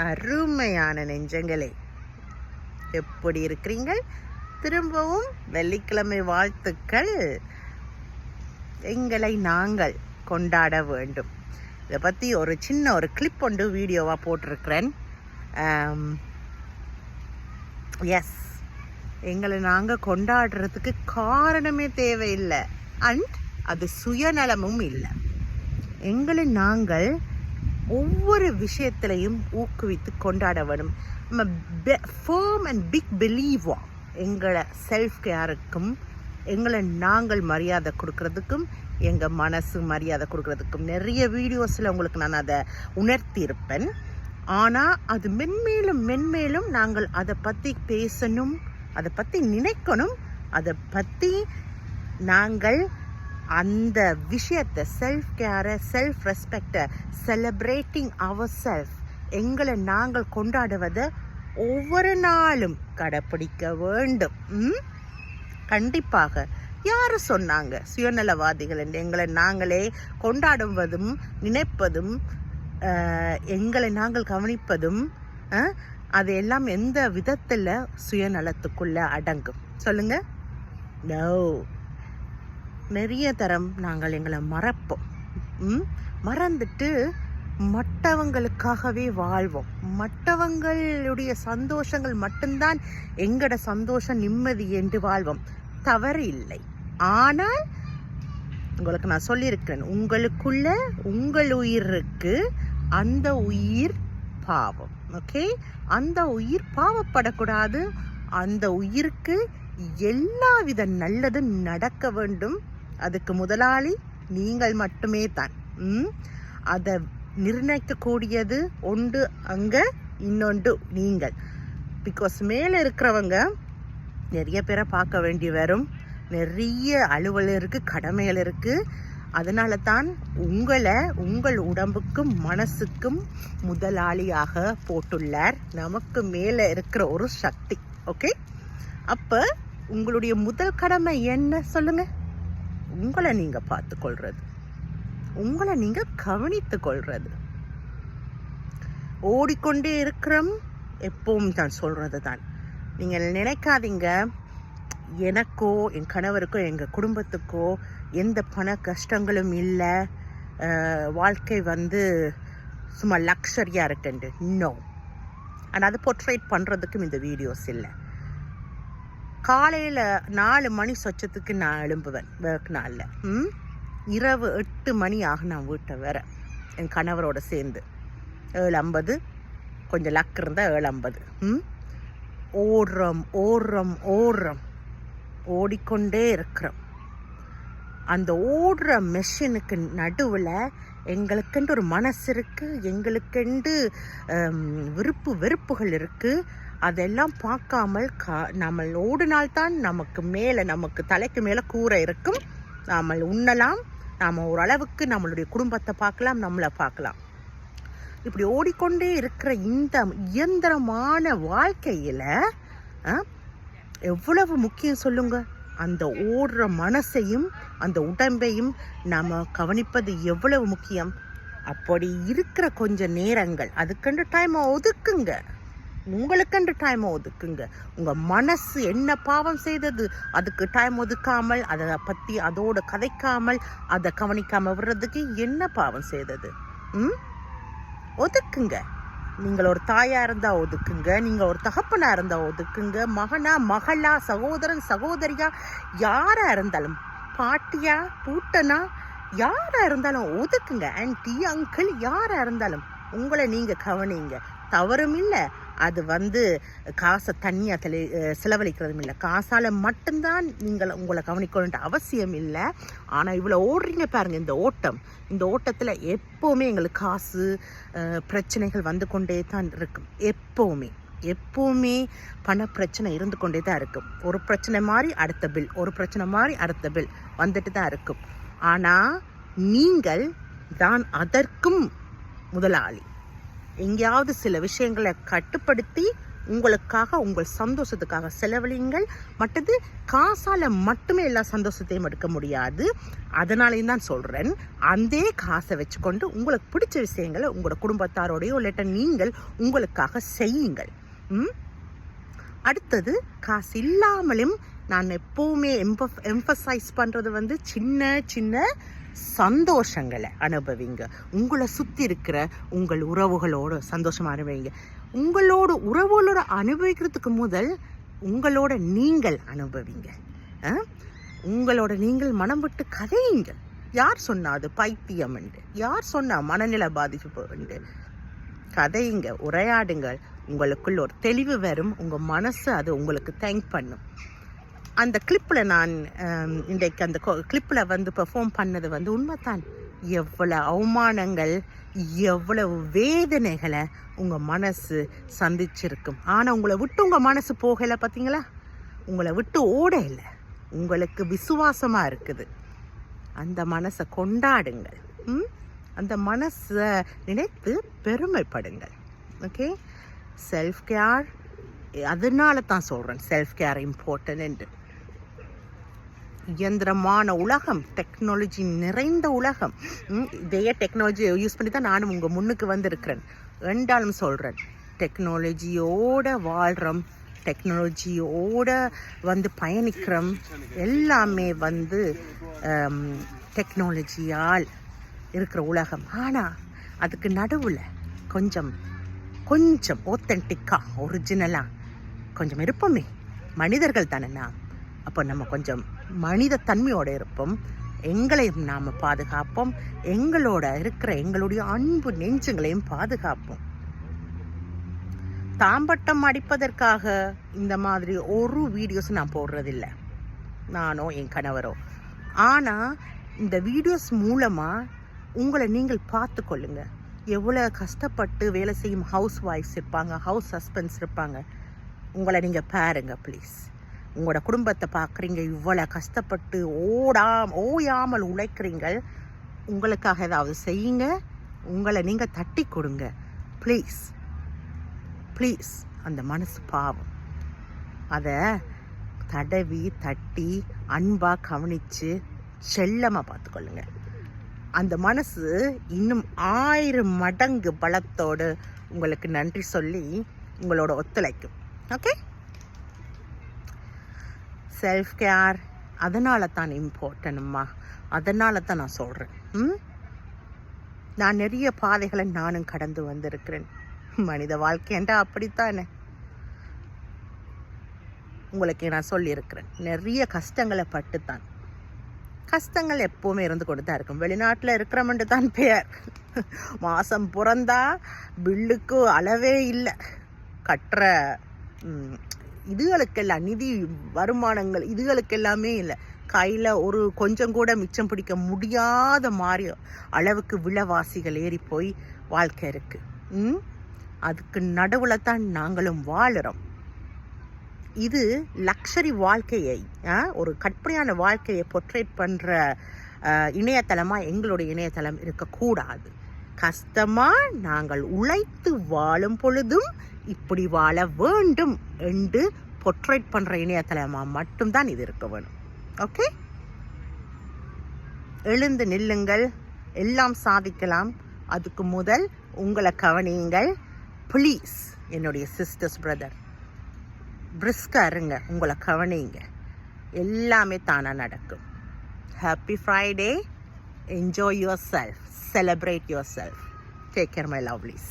அருமையான நெஞ்சங்களே, எப்படி இருக்கிறீங்கள்? திரும்பவும் வெள்ளிக்கிழமை வாழ்த்துக்கள். எங்களை நாங்கள் கொண்டாட வேண்டும். இதை பற்றி ஒரு சின்ன கிளிப் ஒன்று வீடியோவாக போட்டிருக்கிறேன். எஸ், எங்களை நாங்கள் கொண்டாடுறதுக்கு காரணமே தேவையில்லை, அண்ட் அது சுயநலமும் இல்லை. எங்களை நாங்கள் ஒவ்வொரு விஷயத்திலையும் ஊக்குவித்து கொண்டாட வேணும். நம்ம ஃபேர்ம் அண்ட் பிக் பிலீவா எங்களை செல்ஃப் கேருக்கும், எங்களை நாங்கள் மரியாதை கொடுக்கறதுக்கும், எங்கள் மனசு மரியாதை கொடுக்கறதுக்கும் நிறைய வீடியோஸில் உங்களுக்கு நான் அதை உணர்த்தியிருப்பேன். ஆனால் அது மென்மேலும் நாங்கள் அதை பற்றி பேசணும், அதை பற்றி நினைக்கணும், அதை பற்றி நாங்கள் அந்த விஷயத்தை செல்ஃப் கேரை, செல்ஃப் ரெஸ்பெக்டை, செலிப்ரேட்டிங் அவர் செல்ஃப், எங்களை நாங்கள் கொண்டாடுவதை ஒவ்வொரு நாளும் கடைப்பிடிக்க வேண்டும். கண்டிப்பாக. யார் சொன்னாங்க சுயநலவாதிகள் என்று? எங்களை நாங்களே கொண்டாடுவதும் நினைப்பதும் எங்களை நாங்கள் கவனிப்பதும் அது எல்லாம் எந்த விதத்தில் சுயநலத்துக்குள்ள அடங்கும் சொல்லுங்க? நோ. நிறைய தரம் நாங்கள் எங்களை மறப்போம். மறந்துட்டு மற்றவங்களுக்காகவே வாழ்வோம். மற்றவங்களுடைய சந்தோஷங்கள் மட்டும்தான் எங்களோட சந்தோஷம், நிம்மதி என்று வாழ்வோம். தவறு இல்லை. ஆனால் உங்களுக்கு நான் சொல்லியிருக்கிறேன், உங்களுக்குள்ள உங்கள் உயிர் இருக்கு, அந்த உயிர் பாவம். ஓகே, அந்த உயிர் பாவப்படக்கூடாது. அந்த உயிருக்கு எல்லாவித நல்லதும் நடக்க வேண்டும். அதுக்கு முதலாளி நீங்கள் மட்டுமே தான். அதை நிர்ணயிக்கக்கூடியது ஒன்று அங்கே, இன்னொன்று நீங்கள். பிகாஸ் மேலே இருக்கிறவங்க நிறைய பேரை பார்க்க வேண்டி வரும், நிறைய அலுவல் இருக்குது, கடமைகள் இருக்குது. அதனால தான் உங்களை உங்கள் உடம்புக்கும் மனசுக்கும் முதலாளியாக போட்டுள்ளார் நமக்கு மேலே இருக்கிற ஒரு சக்தி. ஓகே, அப்போ உங்களுடைய முதல் கடமை என்ன சொல்லுங்க? உங்களை நீங்கள் பார்த்து கொள்வது, உங்களை நீங்கள் கவனித்து கொள்வது. ஓடிக்கொண்டே இருக்கிறோம். எப்பவும் தான் சொல்கிறது தான், நீங்கள் நினைக்காதீங்க எனக்கோ என் கணவருக்கோ எங்கள் குடும்பத்துக்கோ எந்த பண கஷ்டங்களும் இல்லை, வாழ்க்கை சும்மா லக்ஸரியாக இருக்குண்டு. நோ. ஆனால் அது போர்ட்ரேட் பண்ணுறதுக்கும் இந்த வீடியோஸ் இல்லை. காலையில் 4 மணி சொச்சத்துக்கு நான் எழும்புவேன் ஒர்க் நாளில். இரவு 8 மணி ஆகும் நான் வீட்டை வரேன் என் கணவரோட சேர்ந்து. 7:50, கொஞ்சம் லக் இருந்தால் 7:50. ஓடுறோம், ஓடிக்கொண்டே இருக்கிறோம். அந்த ஓடுற மெஷினுக்கு நடுவில் எங்களுக்கென்று ஒரு மனசு இருக்குது, எங்களுக்கென்று வெறுப்புகள் இருக்குது. அதெல்லாம் பார்க்காமல் நம்ம ஓடினால்தான் நமக்கு மேலே, நமக்கு தலைக்கு மேலே கூரை இருக்கும். நாம் உண்ணலாம், நாம் ஓரளவுக்கு நம்மளுடைய குடும்பத்தை பார்க்கலாம், நம்மளை பார்க்கலாம். இப்படி ஓடிக்கொண்டே இருக்கிற இந்த இயந்திரமான வாழ்க்கையில் எவ்வளவு முக்கியம் சொல்லுங்க? அந்த ஓடுற மனசையும் அந்த உடம்பையும் நாம் கவனிப்பது எவ்வளவு முக்கியம். அப்படி இருக்கிற கொஞ்சம் நேரங்கள் அதுக்கென்று டைமை ஒதுக்குங்க. உங்களுக்கென்று டைமை ஒதுக்குங்க. உங்கள் மனசு என்ன பாவம் செய்தது அதுக்கு டைம் ஒதுக்காமல், அதை பற்றி அதோடு கதைக்காமல், அதை கவனிக்காமல் விடுறதுக்கு என்ன பாவம் செய்தது? ஒதுக்குங்க. நீங்கள் ஒரு தாயாக இருந்தால் ஒதுக்குங்க, நீங்கள் ஒரு தகப்பனாக இருந்தால் ஒதுக்குங்க, மகனா மகளா, சகோதரன் சகோதரியா, யாராக இருந்தாலும், பாட்டியா பூட்டனா, யாராக இருந்தாலும் ஒதுக்குங்க. ஆன்டி அங்கிள் யாராக இருந்தாலும் உங்களை நீங்கள் கவனிங்க. தவறும் இல்லை. அது காசை தனியாக செலவழிக்கிறதும் இல்லை. காசால் மட்டும்தான் நீங்கள் உங்களை கவனிக்கணுன்ற அவசியம் இல்லை. ஆனால் இவ்வளோ ஓடுறீங்க பாருங்கள், இந்த ஓட்டத்தில் எப்போவுமே எங்களுக்கு காசு பிரச்சனைகள் வந்து கொண்டே தான் இருக்கும். எப்போவுமே பண பிரச்சனை இருந்து கொண்டே தான் இருக்கும். ஒரு பிரச்சனை மாதிரி அடுத்த பில், ஒரு பிரச்சனை மாதிரி அடுத்த பில் வந்துட்டு தான் இருக்கும். ஆனால் நீங்கள் தான் அதற்கும் முதலாளி. எங்கேயாவது சில விஷயங்களை கட்டுப்படுத்தி உங்களுக்காக, உங்கள் சந்தோஷத்துக்காக செலவழிங்கள். மற்றது காசால் மட்டுமே எல்லா சந்தோஷத்தையும் எடுக்க முடியாது. அதனாலேயும் தான் சொல்கிறேன், அந்த காசை வச்சுக்கொண்டு உங்களுக்கு பிடிச்ச விஷயங்களை உங்களோட குடும்பத்தாரோடையோ இல்லாட்ட நீங்கள் உங்களுக்காக செய்யுங்கள். அடுத்தது, காசு இல்லாமலும் நான் எப்போவுமே எம்பசைஸ் பண்ணுறது சின்ன சின்ன சந்தோஷங்களை அனுபவிங்க. உங்களை சுற்றி இருக்கிற உங்கள் உறவுகளோடு சந்தோஷமாக அனுபவிங்க. உங்களோட உறவுகளோட அனுபவிக்கிறதுக்கு முதல் உங்களோட நீங்கள் அனுபவிங்க. உங்களோட நீங்கள் மனம் விட்டு கதையுங்கள். யார் சொன்னா அது பைத்தியம் என்று? யார் சொன்னா மனநிலை பாதிப்பு என்று? கதையுங்க, உரையாடுங்கள். உங்களுக்குள்ள ஒரு தெளிவு வரும். உங்கள் மனசு அது உங்களுக்கு தேங்க் பண்ணும். அந்த கிளிப்பில் நான் இன்றைக்கு அந்த கிளிப்பில் பெர்ஃபார்ம் பண்ணது உண்மைதான். எவ்வளோ அவமானங்கள், எவ்வளவு வேதனைகளை உங்கள் மனசு சந்திச்சிருக்கும். ஆனால் உங்களை விட்டு உங்கள் மனசு போகலை, பார்த்தீங்களா? உங்களை விட்டு ஓட இல்லை, உங்களுக்கு விசுவாசமாக இருக்குது. அந்த மனசை கொண்டாடுங்கள். அந்த மனசை நினைத்து பெருமைப்படுங்கள். Okay, self care. அதனால தான் சொல்கிறேன் செல்ஃப் கேர் இம்பார்ட்டன்ட் என்று. இயந்திரமான உலகம், டெக்னாலஜி நிறைந்த உலகம். இதையே டெக்னாலஜியை யூஸ் பண்ணி தான் நானும் உங்கள் முன்னுக்கு வந்திருக்கிறேன். ரெண்டாலும் சொல்கிறேன், டெக்னாலஜியோட வாழ்கிறோம், டெக்னாலஜியோட பயணிக்கிறோம். எல்லாமே டெக்னாலஜியால் இருக்கிற உலகம். ஆனால் அதுக்கு நடுவில் கொஞ்சம் ஆத்தென்டிக்காக, ஒரிஜினலாக கொஞ்சம் இருப்போமே. மனிதர்கள் தானே நாம். அப்போ நம்ம கொஞ்சம் மனித தன்மையோடு இருப்போம். எங்களையும் நாம் பாதுகாப்போம். எங்களோட இருக்கிற எங்களுடைய அன்பு நெஞ்சங்களையும் பாதுகாப்போம். தாம்பட்டம் அடிப்பதற்காக இந்த மாதிரி ஒரு வீடியோஸ் நான் போடுறதில்லை, நானோ என் கணவரோ. ஆனால் இந்த வீடியோஸ் மூலமாக உங்களை நீங்கள் பார்த்து கொள்ளுங்க. எவ்வளோ கஷ்டப்பட்டு வேலை செய்யும் ஹவுஸ் ஒய்ஃப்ஸ் இருப்பாங்க, ஹவுஸ் ஹஸ்பண்ட்ஸ் இருப்பாங்க. உங்களை நீங்கள் பாருங்க ப்ளீஸ். உங்களோட குடும்பத்தை பார்க்குறீங்க, இவ்வளோ கஷ்டப்பட்டு ஓயாமல் உழைக்கிறீங்க. உங்களுக்காக ஏதாவது செய்யுங்க. உங்களை நீங்கள் தட்டி கொடுங்க ப்ளீஸ். ப்ளீஸ், அந்த மனசு பாவம். அதை தடவி தட்டி அன்பாக கவனித்து செல்லமாக பார்த்துக்கொள்ளுங்க. அந்த மனசு இன்னும் 1000 மடங்கு பலத்தோடு உங்களுக்கு நன்றி சொல்லி உங்களோட ஒத்துழைக்கும். ஓகே, செல்ஃப் கேர் அதனால தான் இம்பார்ட்டன்ட்மா. அதனால தான் நான் சொல்கிறேன். நான் நிறைய பாதைகளை நானும் கடந்து வந்திருக்கிறேன். மனித வாழ்க்கைன்றா அப்படித்தானே. உங்களுக்கு நான் சொல்லியிருக்கிறேன், நிறைய கஷ்டங்களை பட்டுத்தான். கஷ்டங்கள் எப்போவுமே இருந்து கொண்டு தான் இருக்கும். வெளிநாட்டில் இருக்கிறவன்ட்டு தான் பேர். மாதம் பிறந்தா பில்லுக்கு அளவே இல்லை. கட்டுற இதுகளுக்கெல்லாம் நிதி வருமானங்கள் இதுகளுக்கெல்லாமே இல்லை. கையில் ஒரு கொஞ்சம் கூட மிச்சம் பிடிக்க முடியாத மாதிரி அளவுக்கு விலைவாசிகள் ஏறி போய் வாழ்க்கை இருக்குது. அதுக்கு நடுவில் தான் நாங்களும் வாழுறோம். இது லக்ஸரி வாழ்க்கையை, ஒரு கற்பனையான வாழ்க்கையை பொர்ட்ரேட் பண்ணுற இணையதளமாக எங்களுடைய இணையதளம் இருக்கக்கூடாது. கஷ்டமாக நாங்கள் உழைத்து வாழும் பொழுதும் இப்படி வாழ வேண்டும் என்று பொர்ட்ரேட் பண்ணுற இணையதளமாக மட்டும்தான் இது இருக்க வேணும். ஓகே, எழுந்து நில்லுங்கள், எல்லாம் சாதிக்கலாம். அதுக்கு முதல் உங்களை கவனியுங்கள் ப்ளீஸ். என்னுடைய சிஸ்டர்ஸ், பிரதர், பிரிஸ்காக இருங்க, உங்களை கவனிங்க, எல்லாமே தானாக நடக்கும். Happy Friday. Enjoy your self, celebrate your self. Take care my lovelies.